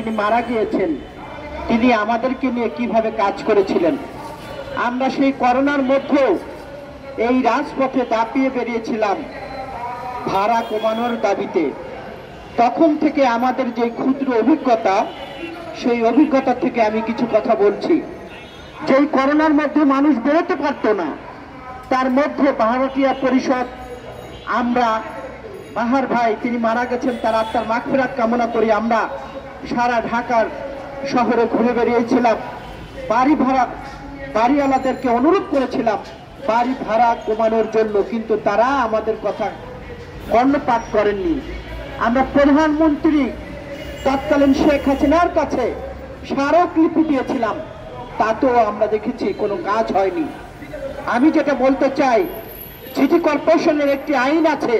যিনি মারা গিয়েছেন তিনি আমাদেরকে নিয়ে কিভাবে কাজ করেছিলেন। আমরা সেই করোনার মধ্যেও এই রাজপথে দাপিয়ে বেরিয়েছিলাম ভাড়া কমানোর দাবিতে। তখন থেকে আমাদের যে ক্ষুদ্র অভিজ্ঞতা, সেই অভিজ্ঞতা থেকে আমি কিছু কথা বলছি। যেই করোনার মধ্যে মানুষ বেরোতে পারত না, তার মধ্যে ভাড়াটিয়া পরিষদ, আমরা বাহার ভাই তিনি মারা গেছেন, তার আত্মার মাগফিরাত কামনা করি, আমরা সারা ঢাকার শহরে ঘুরে বেরিয়েছিলাম। বাড়িওয়ালাদেরকে অনুরোধ করেছিলাম বাড়ি ভাড়া কমানোর জন্য, কিন্তু তারা আমাদের কথা কর্ণপাত করেননি। আমরা প্রধানমন্ত্রী তৎকালীন শেখ হাসিনার কাছে স্মারকলিপি দিয়েছিলাম, তাতেও আমরা দেখেছি কোনো কাজ হয়নি। আমি যেটা বলতে চাই, সিটি কর্পোরেশনের একটি আইন আছে,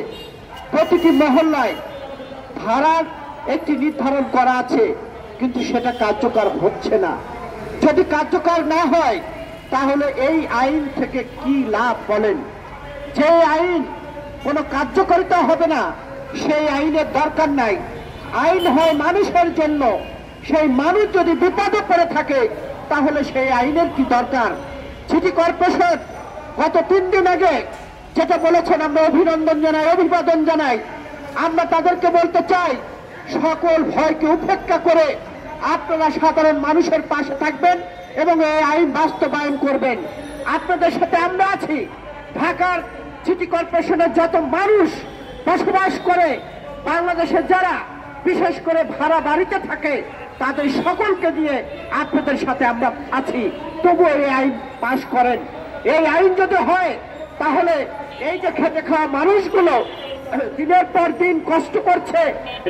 প্রতিটি মহল্লায় ভাড়ার একটি নির্ধারণ করা আছে, কিন্তু সেটা কার্যকর হচ্ছে না। যদি কার্যকর না হয় তাহলে এই আইন থেকে কি লাভ বলেন? যে আইন কোনো কার্যকারিতা হবে না, সেই আইনের দরকার নাই। আইন হয় মানুষের জন্য। সেই মানুষ যদি বিপদে পড়ে থাকে তাহলে সেই আইনের কি দরকার? সিটি কর্পোরেশন গত 3 দিন আগে যেটা বলেছেন, আমরা অভিনন্দন জানাই, অভিবাদন জানাই। আমরা তাদেরকে বলতে চাই, সকল ভয়কে উপেক্ষা করে আপনারা সাধারণ মানুষের পাশে থাকবেন এবং এই আইন বাস্তবায়ন করবেন। আপনাদের সাথে আমরা আছি। ঢাকার সিটি কর্পোরেশনের যত মানুষ বসবাস করে, বাংলাদেশের যারা বিশেষ করে ভাড়া বাড়িতে থাকে, তাদের সকলকে দিয়ে আপনাদের সাথে আমরা আছি। তবুও এই আইন পাশ করেন। এই আইন যদি হয় তাহলে এই যে খেটে খাওয়া মানুষগুলো দিনের পর দিন কষ্ট করছে,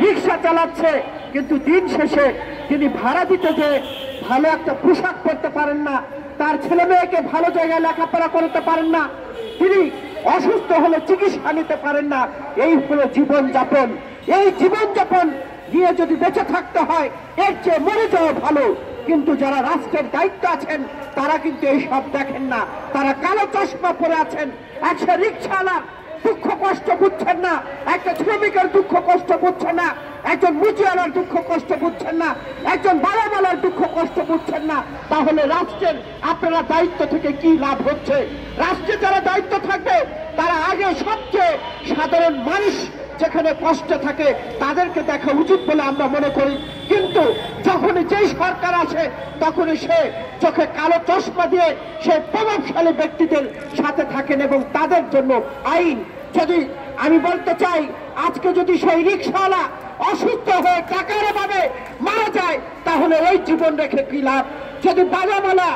রিক্সা চালাচ্ছে, কিন্তু দিন শেষে তিনি ভাড়া দিতে যে ভালো একটা পোশাক পরতে পারেন না, তার ছেলে মেয়েকে ভালো জায়গায় লেখাপড়া করতে পারেন না, তিনি অসুস্থ হলে চিকিৎসা নিতে পারেন না। এই হলো জীবনযাপন। এই জীবনযাপন নিয়ে যদি বেঁচে থাকতে হয়, এর চেয়ে মরে যাওয়া ভালো। কিন্তু যারা রাষ্ট্রের দায়িত্ব আছেন তারা কিন্তু এই সব দেখেন না। তারা কালো চশমা পরে আছেন। একটা রিক্সাওয়ালা দুঃখ কষ্ট বুঝছেন না, একটা শ্রমিকের দুঃখ কষ্ট বুঝছেন না, একজন মুচিওয়ালার দুঃখ কষ্ট বুঝছেন না, একজন বাড়াওয়ালার দুঃখ কষ্ট বুঝছেন না। তাহলে রাষ্ট্রের আপনারা দায়িত্ব থেকে কি লাভ হচ্ছে? রাষ্ট্রে যারা দায়িত্ব থাকবে তারা আগে সবচেয়ে সাধারণ মানুষ যেখানে কষ্ট থাকে তাদেরকে দেখা উচিত বলে আমরা মনে করি। কিন্তু যখনই যেই সরকার আসে তখনই সে চোখে কালো চশমা দিয়ে সে প্রভাবশালী ব্যক্তিদের সাথে থাকেন এবং তাদের জন্য আইন। যদি আমি বলতে চাই, আজকে যদি সেই রিক্সাওয়ালা অসুস্থ হয়ে টাকার অভাবে মারা যায় তাহলে ওই জীবন রেখে কি লাভ? যদি বাজারওয়ালা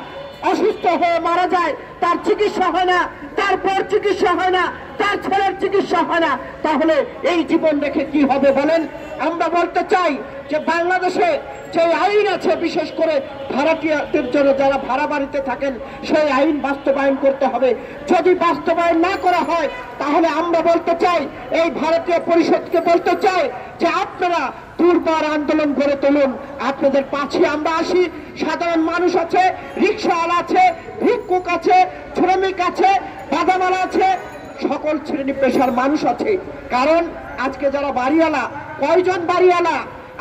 অসুস্থ হয়ে মারা যায়, তার চিকিৎসা হয় না, তারপর চিকিৎসা হয় না, তার ছেলের চিকিৎসা হয় না, তাহলে এই জীবন রেখে কি হবে বলেন? আমরা বলতে চাই যে বাংলাদেশে যে আইন আছে, বিশেষ করে ভাড়াটিয়াদের জন্য যারা ভাড়া বাড়িতে থাকেন, সেই আইন বাস্তবায়ন করতে হবে। যদি বাস্তবায়ন না করা হয় তাহলে আমরা বলতে চাই, এই ভারতীয় পরিষদকে বলতে চাই যে আপনারা দুর্বার আন্দোলন গড়ে তুলুন। আপনাদের পাশে আমরা আসি। সাধারণ মানুষ আছে, রিক্সাওয়ালা আছে, ভিক্ষুক আছে, শ্রমিক আছে, বাদামালা আছে, সকল শ্রেণী পেশার মানুষ আছে। কারণ আজকে যারা বাড়িওয়ালা, কয়জন বাড়িওয়ালা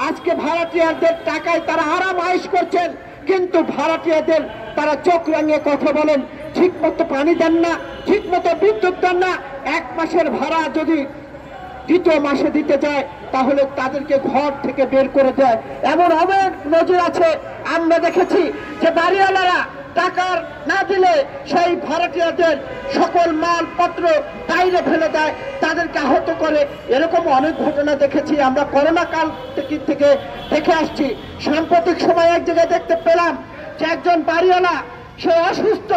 আজকে ভাড়াটিয়াদের টাকায় তারা আরাম আয়েশ করছেন, কিন্তু ভাড়াটিয়াদের তারা চোখ রাঙিয়ে কথা বলেন, ঠিক মতো পানি দেন না, ঠিক মতো বিদ্যুৎ দেন না। 1 মাসের ভাড়া যদি 2য় মাসে দিতে যায় তাহলে তাদেরকে ঘর থেকে বের করে দেয়। এমন অনেক নজির আছে। আমরা দেখেছি যে বাড়িওয়ালারা টাকা না দিলে সেই ভাড়াটিয়াদের সকল মালপত্র বাইরে ফেলে দেয়, তাদেরকে আহত করে। এরকম অনেক ঘটনা দেখেছি আমরা করোনা কাল থেকে দেখে আসছি। সাম্প্রতিক সময় এক জায়গায় দেখতে পেলাম যে একজন বাড়িওয়ালা, সে অসুস্থ,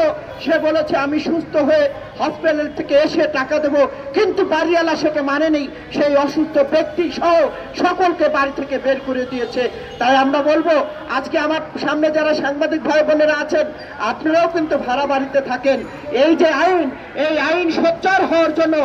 সে বলেছে আমি সুস্থ হয়ে হসপিটাল থেকে এসে টাকা দেবো, কিন্তু বাড়িওয়ালা সেটা মানেনি। সেই অসুস্থ ব্যক্তি সহ সকলকে বাড়ি থেকে বের করে দিয়েছে। তাই আমরা বলবো, আজকে আমার সামনে যারা সাংবাদিক ভাই বোনেরা আছেন, আপনারাও কিন্তু ভাড়া বাড়িতে থাকেন। এই যে আইন, এই আইন সোচ্চার হওয়ার জন্য,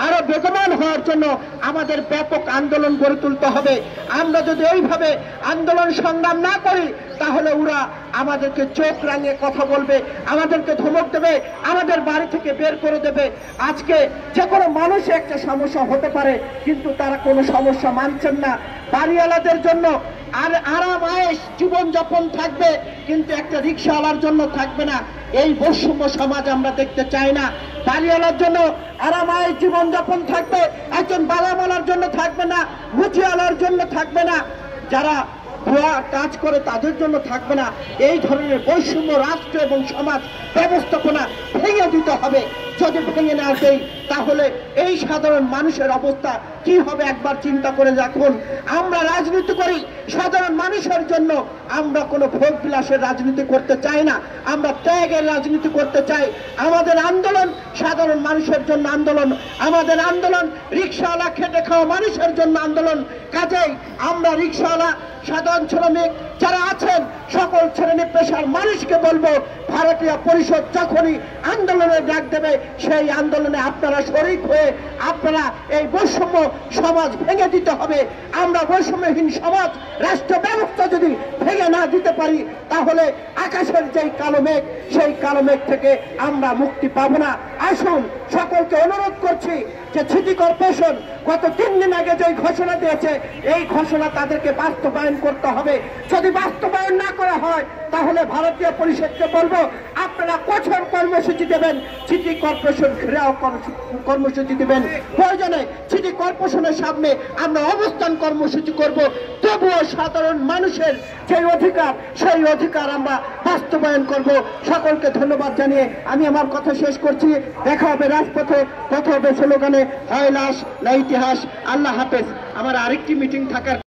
আরো বেগবান হওয়ার জন্য আমাদের ব্যাপক আন্দোলন গড়ে তুলতে হবে। আমরা যদি এইভাবে আন্দোলন সংগ্রাম না করি তাহলে ওরা আমাদেরকে চোখ রাঙিয়ে কথা বলবে, আমাদেরকে ধমক দেবে, আমাদের বাড়ি থেকে বের করে দেবে। আজকে যে কোনো মানুষের একটা সমস্যা হতে পারে, কিন্তু তারা কোনো সমস্যা মানছেন না। বাড়িওয়ালাদের জন্য আর আরাম আয়েশ জীবনযাপন থাকবে, কিন্তু একটা রিক্সাওয়ালার জন্য থাকবে না। এই বৈষম্য সমাজ আমরা দেখতে চাই না। বাড়িওয়ালার জন্য আরামায় জীবনযাপন থাকবে, একজন বালামালার জন্য থাকবে না, মুচিওয়ালার জন্য থাকবে না, যারা ভুয়া কাজ করে তাদের জন্য থাকবে না। এই ধরনের বৈষম্য রাষ্ট্র এবং সমাজ ব্যবস্থাপনা ভেঙে দিতে হবে। যদি ভেঙে না দেই তাহলে এই সাধারণ মানুষের অবস্থা কি হবে একবার চিন্তা করে দেখুন। আমরা রাজনীতি করি সাধারণ মানুষের জন্য, আমরা কোনো ভোগ বিলাসের রাজনীতি করতে চাই না, আমরা ত্যাগের রাজনীতি করতে চাই। আমাদের আন্দোলন সাধারণ মানুষের জন্য আন্দোলন, আমাদের আন্দোলন রিক্সাওয়ালা খেটে খাওয়া মানুষের জন্য আন্দোলন। কাজেই আমরা রিক্সাওয়ালা, সাধারণ শ্রমিক যারা আছেন সকল শ্রেণী পেশার মানুষকে বলবো, ভারতীয় পরিষদ যখনই আন্দোলনের ডাক দেবে সেই আন্দোলনে আপনারা শরিক হয়ে আপনারা এই বৈষম্য সমাজ ভেঙে দিতে হবে। আমরা বৈষম্যহীন সমাজ রাষ্ট্র ব্যবস্থা যদি ভেঙে না দিতে পারি তাহলে আকাশের যেই কালো মেঘ সেই কালো মেঘ থেকে আমরা মুক্তি পাবো না। আসুন সকলকে অনুরোধ করছি যে সিটি কর্পোরেশন গত 3 দিন আগে যে ঘোষণা দিয়েছে এই ঘোষণা তাদেরকে বাস্তবায়ন করতে হবে। যদি বাস্তবায়ন না করা হয় তাহলে ভারতীয় পরিষদকে বলবো আপনারা কঠোর কর্মসূচি দেবেন, সিটি কর্পোরেশন ঘেরাও কর্মসূচি দেবেন, প্রয়োজনে সিটি কর্পোরেশনের সামনে আমরা অবস্থান কর্মসূচি করব। তবুও সাধারণ মানুষের যে অধিকার সেই অধিকার আমরা বাস্তবায়ন করব। সকলকে ধন্যবাদ জানিয়ে আমি আমার কথা শেষ করছি। দেখা হবে রাজপথে, কথা হবে স্লোগানে, হয় লাশ না ইতিহাস। আল্লাহ হাফেজ। আমার আরেকটি মিটিং থাকার